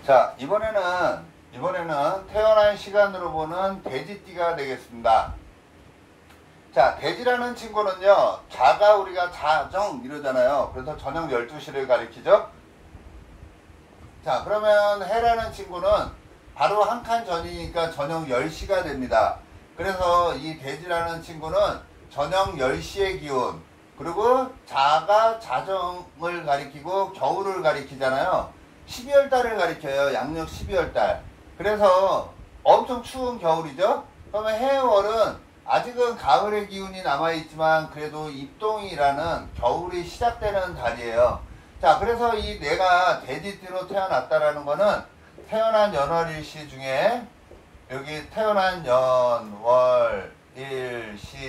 자, 이번에는 태어난 시간으로 보는 돼지띠가 되겠습니다. 자, 돼지라는 친구는요, 자가 우리가 자정 이러잖아요. 그래서 저녁 12시를 가리키죠. 자, 그러면 해라는 친구는 바로 한 칸 전이니까 저녁 10시가 됩니다. 그래서 이 돼지라는 친구는 저녁 10시의 기운, 그리고 자가 자정을 가리키고 겨울을 가리키잖아요. 12월 달을 가리켜요. 양력 12월 달. 그래서 엄청 추운 겨울이죠. 그러면 해월은 아직은 가을의 기운이 남아있지만 그래도 입동이라는 겨울이 시작되는 달이에요. 자, 그래서 이 내가 돼지띠로 태어났다라는 거는 태어난 연월일시 중에 여기 태어난 연월일시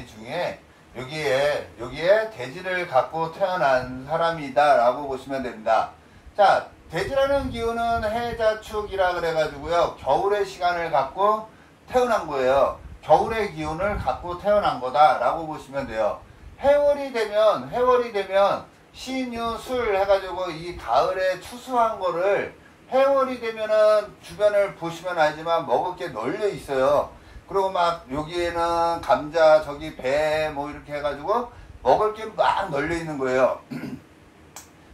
중에 여기에 돼지를 갖고 태어난 사람이다 라고 보시면 됩니다. 자, 돼지라는 기운은 해자축이라 그래가지고요, 겨울의 시간을 갖고 태어난 거예요. 겨울의 기운을 갖고 태어난 거다 라고 보시면 돼요. 해월이 되면 신유술 해가지고 이 가을에 추수한 거를 해월이 되면은 주변을 보시면 알지만 먹을 게 널려 있어요. 그리고 막 여기에는 감자, 저기 배 뭐 이렇게 해가지고 먹을 게 막 널려 있는 거예요.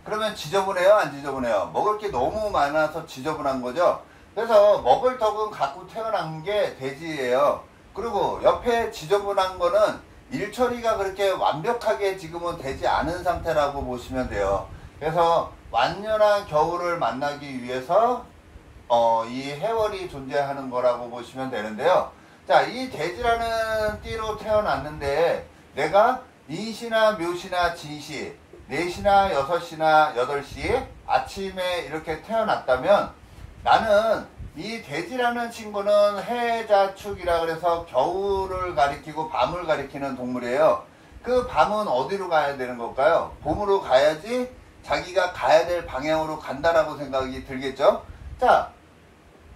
그러면 지저분해요? 안 지저분해요? 먹을 게 너무 많아서 지저분한 거죠. 그래서 먹을 덕은 갖고 태어난 게 돼지예요. 그리고 옆에 지저분한 거는 일처리가 그렇게 완벽하게 지금은 되지 않은 상태라고 보시면 돼요. 그래서 완연한 겨울을 만나기 위해서 이 해월이 존재하는 거라고 보시면 되는데요. 자, 이 돼지라는 띠로 태어났는데 내가 인시나 묘시나 진시 4시나 6시나 8시 아침에 이렇게 태어났다면 나는 이 돼지라는 친구는 해자축이라 그래서 겨울을 가리키고 밤을 가리키는 동물이에요. 그 밤은 어디로 가야 되는 걸까요? 봄으로 가야지 자기가 가야 될 방향으로 간다라고 생각이 들겠죠? 자,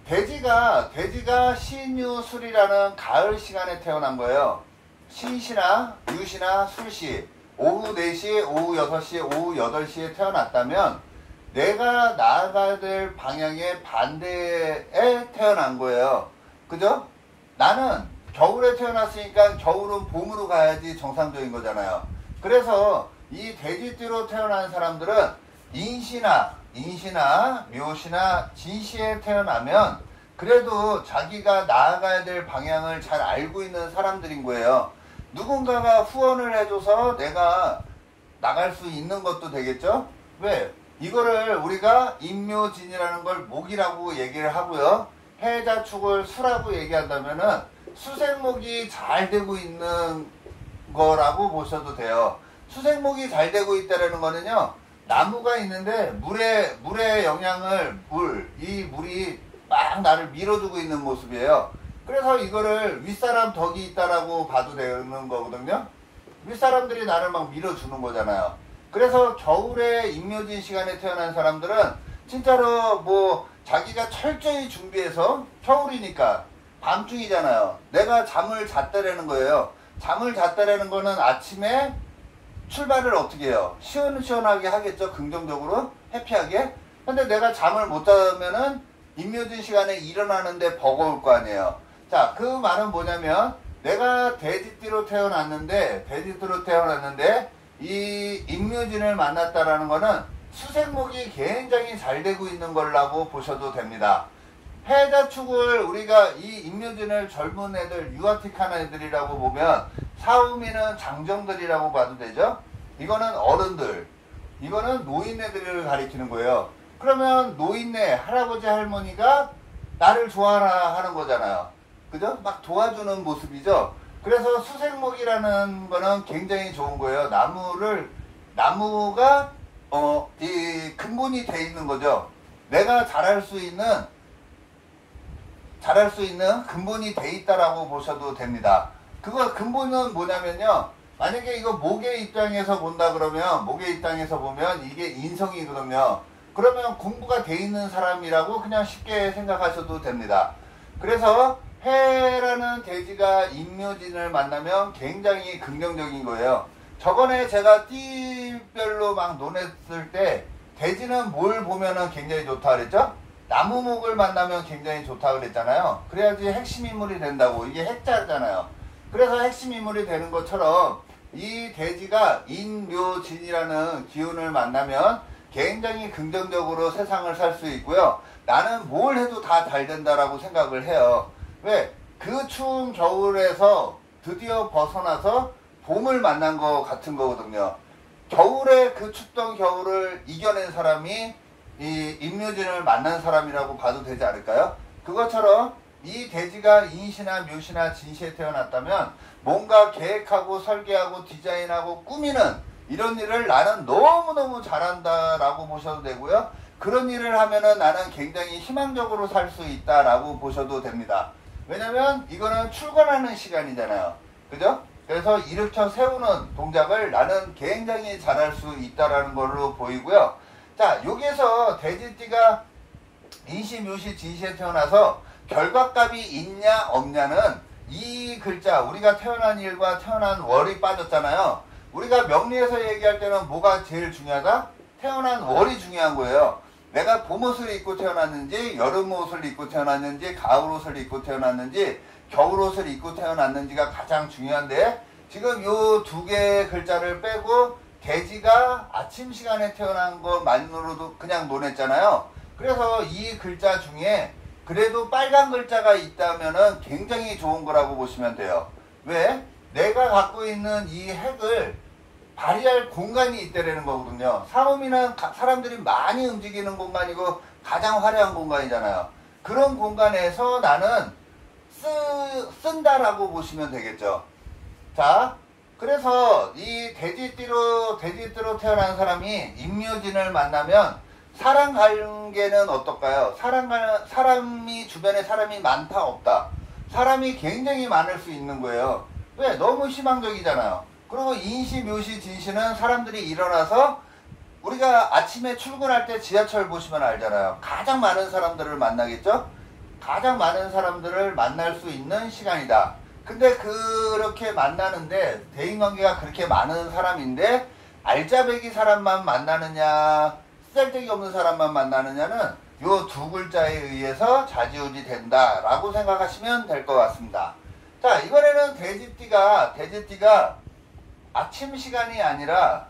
돼지가 신유술이라는 가을 시간에 태어난 거예요. 신시나 유시나 술시 오후 4시, 오후 6시, 오후 8시에 태어났다면 내가 나아가야 될 방향의 반대에 태어난 거예요. 그죠? 나는 겨울에 태어났으니까 겨울은 봄으로 가야지 정상적인 거잖아요. 그래서 이 돼지띠로 태어난 사람들은 인시나 묘시나 진시에 태어나면 그래도 자기가 나아가야 될 방향을 잘 알고 있는 사람들인 거예요. 누군가가 후원을 해줘서 내가 나갈 수 있는 것도 되겠죠? 왜? 이거를 우리가 인묘진이라는 걸 목이라고 얘기를 하고요. 해자축을 수라고 얘기한다면은 수생목이 잘 되고 있는 거라고 보셔도 돼요. 수생목이 잘 되고 있다는 거는요, 나무가 있는데 물의 영향을 이 물이 막 나를 밀어주고 있는 모습이에요. 그래서 이거를 윗사람 덕이 있다라고 봐도 되는 거거든요. 윗사람들이 나를 막 밀어주는 거잖아요. 그래서 겨울에 인묘진 시간에 태어난 사람들은 진짜로 뭐 자기가 철저히 준비해서 겨울이니까 밤중이잖아요. 내가 잠을 잤다라는 거예요. 잠을 잤다라는 거는 아침에 출발을 어떻게 해요? 시원시원하게 하겠죠. 긍정적으로 해피하게. 근데 내가 잠을 못 자면은 인묘진 시간에 일어나는데 버거울 거 아니에요. 자, 그 말은 뭐냐면 내가 돼지띠로 태어났는데 이 인묘진을 만났다라는 거는 수생목이 굉장히 잘 되고 있는 거라고 보셔도 됩니다. 해자축을 우리가 이 인묘진을 젊은 애들, 유아틱한 애들이라고 보면 사우미는 장정들이라고 봐도 되죠. 이거는 어른들, 이거는 노인네들을 가리키는 거예요. 그러면 노인네, 할아버지, 할머니가 나를 좋아하라 하는 거잖아요. 그죠? 막 도와주는 모습이죠. 그래서 수생목이라는 거는 굉장히 좋은 거예요. 나무가 이 근본이 돼 있는 거죠. 내가 잘할 수 있는 근본이 돼 있다라고 보셔도 됩니다. 그거 근본은 뭐냐면요, 만약에 이거 목의 입장에서 본다 그러면 이게 인성이거든요. 그러면 공부가 돼 있는 사람이라고 그냥 쉽게 생각하셔도 됩니다. 그래서 해라는 돼지가 인묘진을 만나면 굉장히 긍정적인 거예요. 저번에 제가 띠별로 막 논했을 때 돼지는 뭘 보면은 굉장히 좋다 그랬죠? 나무목을 만나면 굉장히 좋다고 그랬잖아요. 그래야지 핵심 인물이 된다고. 이게 핵자잖아요. 그래서 핵심 인물이 되는 것처럼 이 대지가 인묘진이라는 기운을 만나면 굉장히 긍정적으로 세상을 살 수 있고요. 나는 뭘 해도 다 잘 된다라고 생각을 해요. 왜? 그 추운 겨울에서 드디어 벗어나서 봄을 만난 것 같은 거거든요. 겨울에 그 춥던 겨울을 이겨낸 사람이 이 인묘진을 만난 사람이라고 봐도 되지 않을까요? 그것처럼 이 대지가 인시나 묘시나 진시에 태어났다면 뭔가 계획하고 설계하고 디자인하고 꾸미는 이런 일을 나는 너무너무 잘한다라고 보셔도 되고요. 그런 일을 하면은 나는 굉장히 희망적으로 살 수 있다라고 보셔도 됩니다. 왜냐면 이거는 출근하는 시간이잖아요. 그죠? 그래서 일으켜 세우는 동작을 나는 굉장히 잘할 수 있다라는 걸로 보이고요. 자, 여기에서 대지띠가 인시, 묘시, 진시에 태어나서 결과값이 있냐 없냐는 이 글자, 우리가 태어난 일과 태어난 월이 빠졌잖아요. 우리가 명리에서 얘기할 때는 뭐가 제일 중요하다? 태어난 월이 중요한 거예요. 내가 봄옷을 입고 태어났는지, 여름옷을 입고 태어났는지, 가을옷을 입고 태어났는지, 겨울옷을 입고 태어났는지가 가장 중요한데, 지금 요 두 개의 글자를 빼고 대지가 아침 시간에 태어난 것만으로도 그냥 논했잖아요. 그래서 이 글자 중에 그래도 빨간 글자가 있다면은 굉장히 좋은 거라고 보시면 돼요. 왜? 내가 갖고 있는 이 핵을 발휘할 공간이 있다라는 거거든요. 사음이는 사람들이 많이 움직이는 공간이고 가장 화려한 공간이잖아요. 그런 공간에서 나는 쓴다라고 보시면 되겠죠. 자, 그래서 이 대지띠로 태어난 사람이 인묘진을 만나면 사람 관계는 어떨까요? 사람이 주변에 사람이 많다 없다. 사람이 굉장히 많을 수 있는 거예요. 왜? 너무 희망적이잖아요. 그리고 인시, 묘시, 진시는 사람들이 일어나서 우리가 아침에 출근할 때 지하철 보시면 알잖아요. 가장 많은 사람들을 만나겠죠? 가장 많은 사람들을 만날 수 있는 시간이다. 근데 그렇게 만나는데 대인관계가 그렇게 많은 사람인데 알짜배기 사람만 만나느냐 쓸데기 없는 사람만 만나느냐는 요 두 글자에 의해서 좌지우지 된다라고 생각하시면 될 것 같습니다. 자, 이번에는 대지띠가 아침 시간이 아니라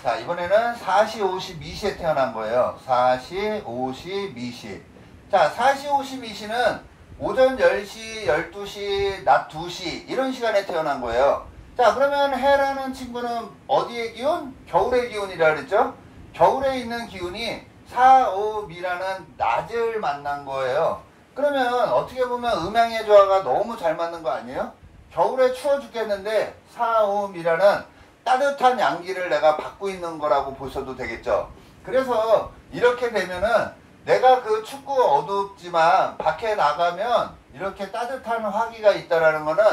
자, 이번에는 4시 52시에 태어난 거예요. 4시 52시. 자, 4시 52시는 오전 10시, 12시, 낮 2시 이런 시간에 태어난 거예요. 자, 그러면 해라는 친구는 어디의 기운? 겨울의 기운이라 그랬죠? 겨울에 있는 기운이 4, 5미라는 낮을 만난 거예요. 그러면 어떻게 보면 음양의 조화가 너무 잘 맞는 거 아니에요? 겨울에 추워 죽겠는데 4, 5미라는 따뜻한 양기를 내가 받고 있는 거라고 보셔도 되겠죠. 그래서 이렇게 되면은 내가 그 춥고 어둡지만 밖에 나가면 이렇게 따뜻한 화기가 있다라는 거는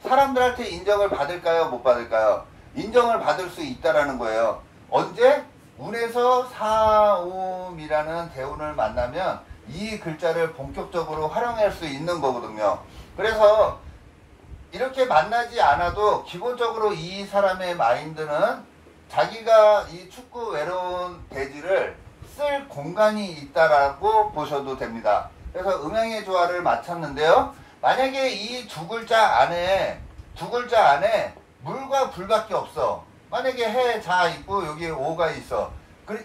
사람들한테 인정을 받을까요? 못 받을까요? 인정을 받을 수 있다라는 거예요. 언제? 운에서 4, 5이라는 대운을 만나면 이 글자를 본격적으로 활용할 수 있는 거거든요. 그래서 이렇게 만나지 않아도 기본적으로 이 사람의 마인드는 자기가 이 춥고 외로운 대지를 쓸 공간이 있다라고 보셔도 됩니다. 그래서 음양의 조화를 맞췄는데요. 만약에 이 두 글자 안에 물과 불밖에 없어. 만약에 해, 자 있고 여기 오가 있어.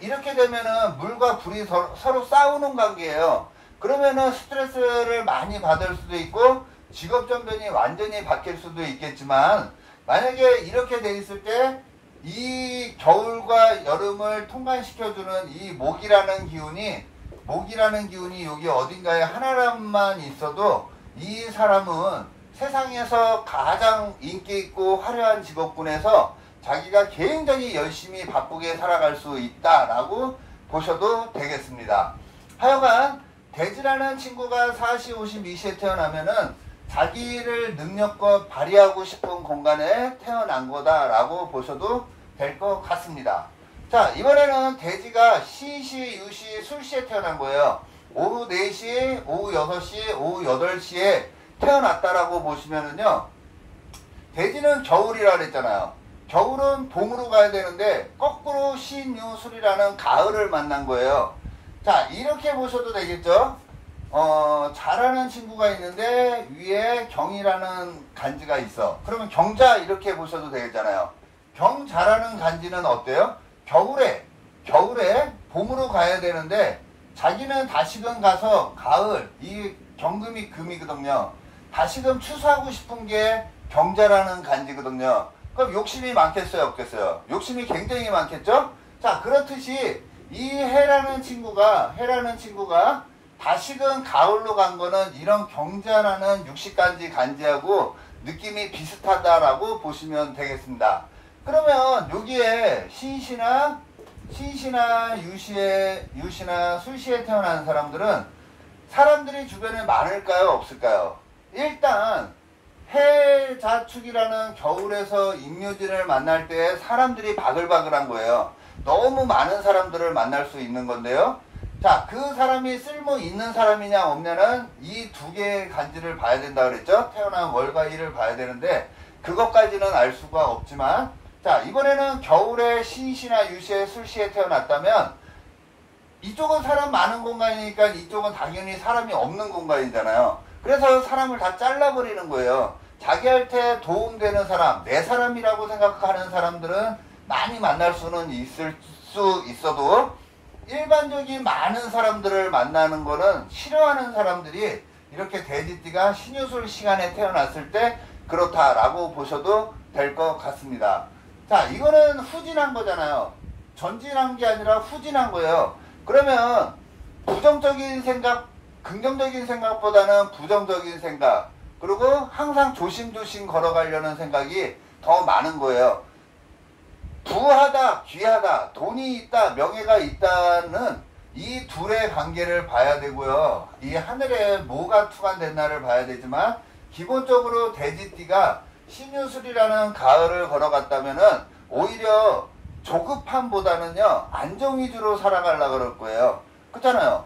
이렇게 되면은 물과 불이 서로 싸우는 관계예요. 그러면은 스트레스를 많이 받을 수도 있고 직업 전변이 완전히 바뀔 수도 있겠지만, 만약에 이렇게 돼 있을 때 이 겨울과 여름을 통관시켜주는 이 목이라는 기운이 여기 어딘가에 하나만 있어도 이 사람은 세상에서 가장 인기 있고 화려한 직업군에서 자기가 굉장히 열심히 바쁘게 살아갈 수 있다라고 보셔도 되겠습니다. 하여간 대지라는 친구가 4시 52시에 태어나면은 자기를 능력껏 발휘하고 싶은 공간에 태어난 거다라고 보셔도 될 것 같습니다. 자, 이번에는 대지가 시시, 유시, 술시에 태어난 거예요. 오후 4시, 오후 6시, 오후 8시에 태어났다라고 보시면은요. 대지는 겨울이라 그랬잖아요. 겨울은 봄으로 가야 되는데 거꾸로 신유술이라는 가을을 만난 거예요. 자, 이렇게 보셔도 되겠죠? 자라는 친구가 있는데 위에 경이라는 간지가 있어. 그러면 경자 이렇게 보셔도 되겠잖아요. 경 자라는 간지는 어때요? 겨울에 봄으로 가야 되는데 자기는 다시금 가서 가을, 이 경금이 금이거든요. 다시금 추수하고 싶은 게 경자라는 간지거든요. 그럼 욕심이 많겠어요, 없겠어요? 욕심이 굉장히 많겠죠? 자, 그렇듯이 이 해라는 친구가 다시금 가을로 간 거는 이런 경자라는 육식간지 간지하고 느낌이 비슷하다라고 보시면 되겠습니다. 그러면 여기에 신시나 유시나 술시에 태어난 사람들은 사람들이 주변에 많을까요, 없을까요? 일단 해자축이라는 겨울에서 임묘진을 만날 때 사람들이 바글바글한 거예요. 너무 많은 사람들을 만날 수 있는 건데요. 자, 그 사람이 쓸모 있는 사람이냐 없냐는 이 두 개의 간지를 봐야 된다 그랬죠. 태어난 월과 일을 봐야 되는데 그것까지는 알 수가 없지만, 자, 이번에는 겨울에 신시나 유시에 술시에 태어났다면 이쪽은 사람 많은 공간이니까 이쪽은 당연히 사람이 없는 공간이잖아요. 그래서 사람을 다 잘라버리는 거예요. 자기한테 도움되는 사람, 내 사람이라고 생각하는 사람들은 많이 만날 수는 있을 수 있어도 일반적인 많은 사람들을 만나는 거는 싫어하는 사람들이 이렇게 돼지띠가 신유술 시간에 태어났을 때 그렇다라고 보셔도 될 것 같습니다. 자, 이거는 후진한 거잖아요. 전진한 게 아니라 후진한 거예요. 그러면 부정적인 생각, 긍정적인 생각보다는 부정적인 생각, 그리고 항상 조심조심 걸어가려는 생각이 더 많은 거예요. 부하다, 귀하다, 돈이 있다, 명예가 있다는 이 둘의 관계를 봐야 되고요. 이 하늘에 뭐가 투관된 날을 봐야 되지만 기본적으로 돼지띠가 신유술이라는 가을을 걸어갔다면은 오히려 조급함보다는요, 안정 위주로 살아가려고 그럴 거예요. 그렇잖아요.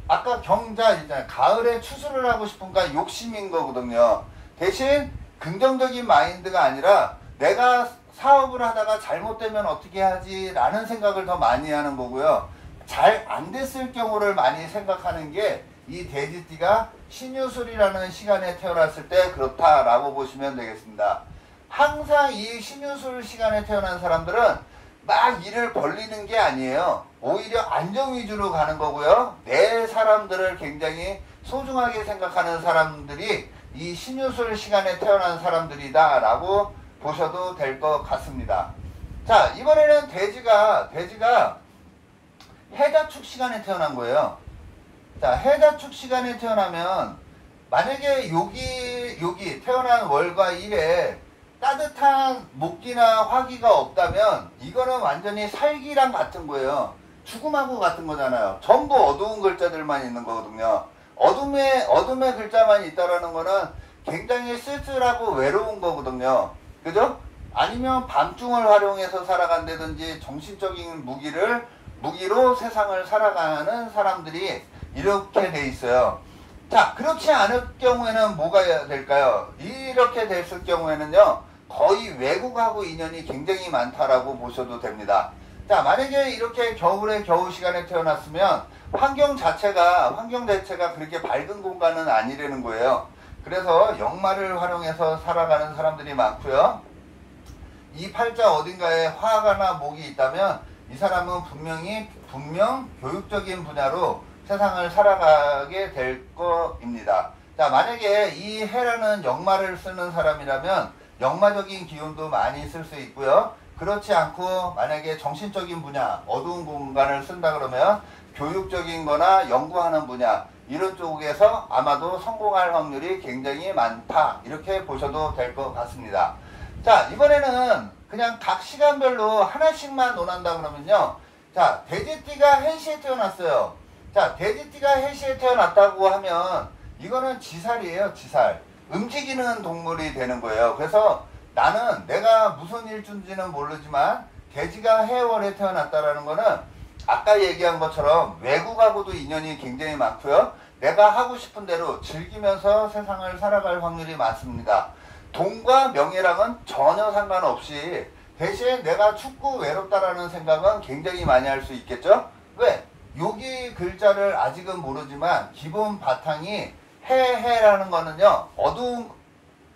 아까 경자 있잖아요. 가을에 추수를 하고 싶은가 욕심인 거거든요. 대신 긍정적인 마인드가 아니라 내가 사업을 하다가 잘못되면 어떻게 하지 라는 생각을 더 많이 하는 거고요. 잘 안 됐을 경우를 많이 생각하는 게 이 돼지띠가 신유술이라는 시간에 태어났을 때 그렇다라고 보시면 되겠습니다. 항상 이 신유술 시간에 태어난 사람들은 막 일을 벌리는 게 아니에요. 오히려 안정 위주로 가는 거고요. 내 사람들을 굉장히 소중하게 생각하는 사람들이 이 신유술 시간에 태어난 사람들이다 라고 보셔도 될 것 같습니다. 자, 이번에는 돼지가 해자축 시간에 태어난 거예요. 자, 해자축 시간에 태어나면 만약에 여기 태어난 월과 일에 따뜻한 목기나 화기가 없다면 이거는 완전히 살기랑 같은 거예요. 죽음하고 같은 거잖아요. 전부 어두운 글자들만 있는 거거든요. 어둠의 글자만 있다라는 거는 굉장히 쓸쓸하고 외로운 거거든요. 그죠? 아니면 밤중을 활용해서 살아간다든지 정신적인 무기로 세상을 살아가는 사람들이 이렇게 돼 있어요. 자, 그렇지 않을 경우에는 뭐가 될까요? 이렇게 됐을 경우에는요, 거의 외국하고 인연이 굉장히 많다라고 보셔도 됩니다. 자, 만약에 이렇게 겨울 시간에 태어났으면 환경 자체가 그렇게 밝은 공간은 아니라는 거예요. 그래서 역마를 활용해서 살아가는 사람들이 많고요. 이 팔자 어딘가에 화가나 목이 있다면 이 사람은 분명 교육적인 분야로 세상을 살아가게 될 것입니다. 자, 만약에 이 해라는 역마를 쓰는 사람이라면 역마적인 기운도 많이 쓸 수 있고요. 그렇지 않고 만약에 정신적인 분야, 어두운 공간을 쓴다 그러면 교육적인 거나 연구하는 분야, 이런 쪽에서 아마도 성공할 확률이 굉장히 많다, 이렇게 보셔도 될 것 같습니다. 자, 이번에는 그냥 각 시간별로 하나씩만 논한다 그러면요. 자, 돼지띠가 해시에 태어났어요. 자, 돼지띠가 해시에 태어났다고 하면 이거는 지살이에요, 지살. 움직이는 동물이 되는 거예요. 그래서 나는 내가 무슨 일주인지는 모르지만 돼지가 해월에 태어났다라는 거는 아까 얘기한 것처럼 외국하고도 인연이 굉장히 많고요. 내가 하고 싶은 대로 즐기면서 세상을 살아갈 확률이 많습니다. 돈과 명예랑은 전혀 상관없이 대신 내가 춥고 외롭다라는 생각은 굉장히 많이 할 수 있겠죠? 왜? 여기 글자를 아직은 모르지만 기본 바탕이 해라는 거는요, 어두운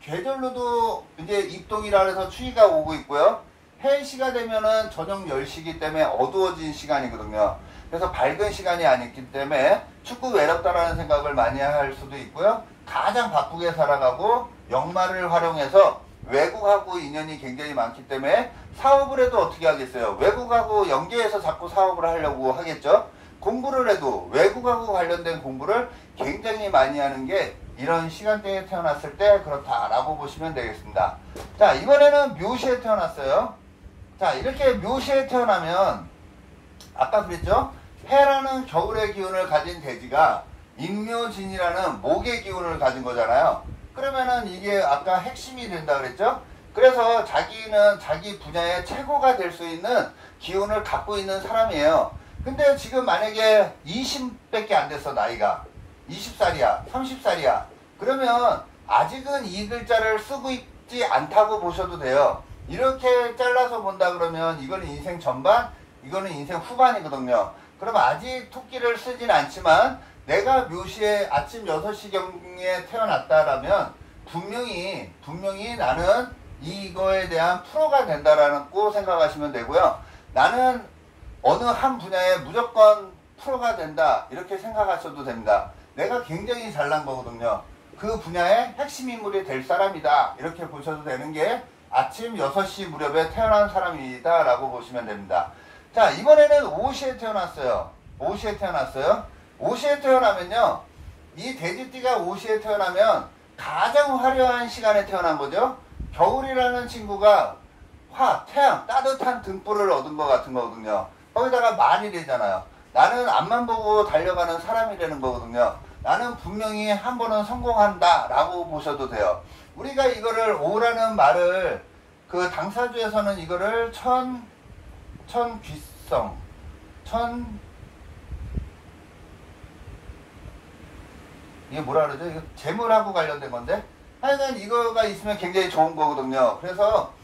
계절로도 이제 입동이라 해서 추위가 오고 있고요. 해시가 되면은 저녁 10시기 때문에 어두워진 시간이거든요. 그래서 밝은 시간이 아니기 때문에 춥고 외롭다라는 생각을 많이 할 수도 있고요. 가장 바쁘게 살아가고 연말을 활용해서 외국하고 인연이 굉장히 많기 때문에 사업을 해도 어떻게 하겠어요? 외국하고 연계해서 자꾸 사업을 하려고 하겠죠. 공부를 해도 외국하고 관련된 공부를 굉장히 많이 하는 게 이런 시간대에 태어났을 때 그렇다라고 보시면 되겠습니다. 자, 이번에는 묘시에 태어났어요. 자, 이렇게 묘시에 태어나면 아까 그랬죠? 해라는 겨울의 기운을 가진 돼지가 임묘진이라는 목의 기운을 가진 거잖아요. 그러면은 이게 아까 핵심이 된다 그랬죠? 그래서 자기는 자기 분야의 최고가 될 수 있는 기운을 갖고 있는 사람이에요. 근데 지금 만약에 20밖에 안 됐어, 나이가. 20살이야, 30살이야. 그러면 아직은 이 글자를 쓰고 있지 않다고 보셔도 돼요. 이렇게 잘라서 본다 그러면 이거는 인생 전반, 이거는 인생 후반이거든요. 그럼 아직 토끼를 쓰진 않지만 내가 묘시에 아침 6시경에 태어났다라면 분명히 나는 이거에 대한 프로가 된다라는 꼭 생각하시면 되고요. 나는 어느 한 분야에 무조건 프로가 된다 이렇게 생각하셔도 됩니다. 내가 굉장히 잘난 거거든요. 그 분야의 핵심 인물이 될 사람이다 이렇게 보셔도 되는 게 아침 6시 무렵에 태어난 사람이다 라고 보시면 됩니다. 자, 이번에는 오시에 태어났어요. 오시에 태어나면요, 이 돼지띠가 오시에 태어나면 가장 화려한 시간에 태어난 거죠. 겨울이라는 친구가 태양, 따뜻한 등불을 얻은 것 같은 거거든요. 거기다가 만일이잖아요. 나는 앞만 보고 달려가는 사람이라는 거거든요. 나는 분명히 한 번은 성공한다 라고 보셔도 돼요. 우리가 이거를 오라는 말을 그 당사주에서는 이거를 천귀성, 이게 뭐라 그러죠? 이거 재물하고 관련된 건데 하여간 이거가 있으면 굉장히 좋은 거거든요. 그래서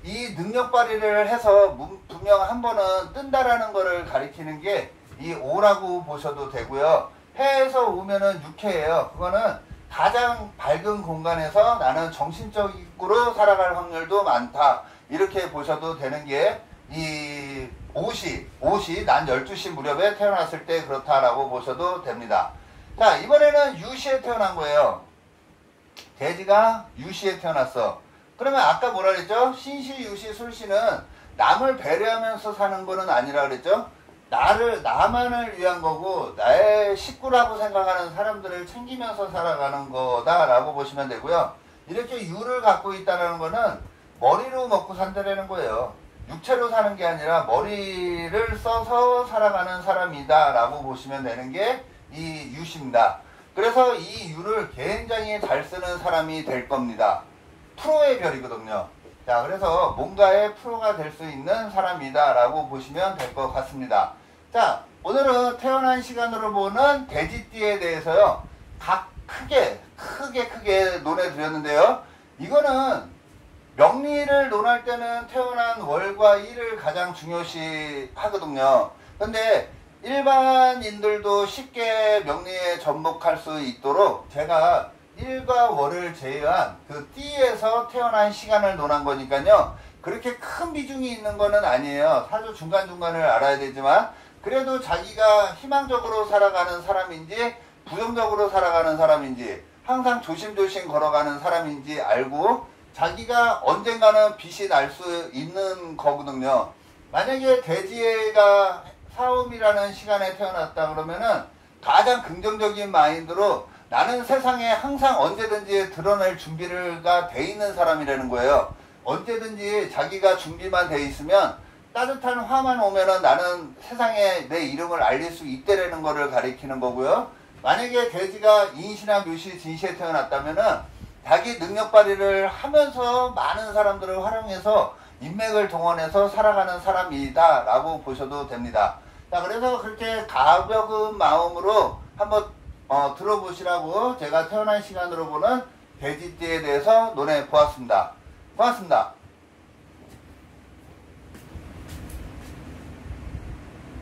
이 능력 발휘를 해서 분명 한 번은 뜬다라는 거를 가리키는 게 이 오라고 보셔도 되고요. 해에서 오면은 육해예요. 그거는 가장 밝은 공간에서 나는 정신적으로 살아갈 확률도 많다. 이렇게 보셔도 되는 게 이 옷이 난 12시 무렵에 태어났을 때 그렇다라고 보셔도 됩니다. 자, 이번에는 유시에 태어난 거예요. 돼지가 유시에 태어났어. 그러면 아까 뭐라 그랬죠? 신시, 유시, 술시는 남을 배려하면서 사는 거는 아니라 그랬죠? 나만을 위한 거고 나의 식구라고 생각하는 사람들을 챙기면서 살아가는 거다라고 보시면 되고요. 이렇게 유를 갖고 있다는 거는 머리로 먹고 산다는 거예요. 육체로 사는 게 아니라 머리를 써서 살아가는 사람이다 라고 보시면 되는 게 이 유시입니다. 그래서 이 유를 굉장히 잘 쓰는 사람이 될 겁니다. 프로의 별이거든요. 자, 그래서 뭔가의 프로가 될 수 있는 사람이다 라고 보시면 될 것 같습니다. 자, 오늘은 태어난 시간으로 보는 돼지띠에 대해서요, 각 크게 논해드렸는데요. 이거는 명리를 논할 때는 태어난 월과 일을 가장 중요시 하거든요. 근데 일반인들도 쉽게 명리에 접목할 수 있도록 제가 일과 월을 제외한 그 띠에서 태어난 시간을 논한 거니까요. 그렇게 큰 비중이 있는 거는 아니에요. 사주 중간중간을 알아야 되지만 그래도 자기가 희망적으로 살아가는 사람인지 부정적으로 살아가는 사람인지 항상 조심조심 걸어가는 사람인지 알고 자기가 언젠가는 빛이 날 수 있는 거거든요. 만약에 돼지가 사음이라는 시간에 태어났다 그러면은 가장 긍정적인 마인드로 나는 세상에 항상 언제든지 드러낼 준비가 돼 있는 사람이라는 거예요. 언제든지 자기가 준비만 돼 있으면 따뜻한 화만 오면은 나는 세상에 내 이름을 알릴 수 있다라는 거를 가리키는 거고요. 만약에 돼지가 인시나 묘시, 진시에 태어났다면은 자기 능력 발휘를 하면서 많은 사람들을 활용해서 인맥을 동원해서 살아가는 사람이다 라고 보셔도 됩니다. 자, 그래서 그렇게 가벼운 마음으로 한번 들어보시라고 제가 태어난 시간으로 보는 돼지띠에 대해서 논해 보았습니다. 고맙습니다.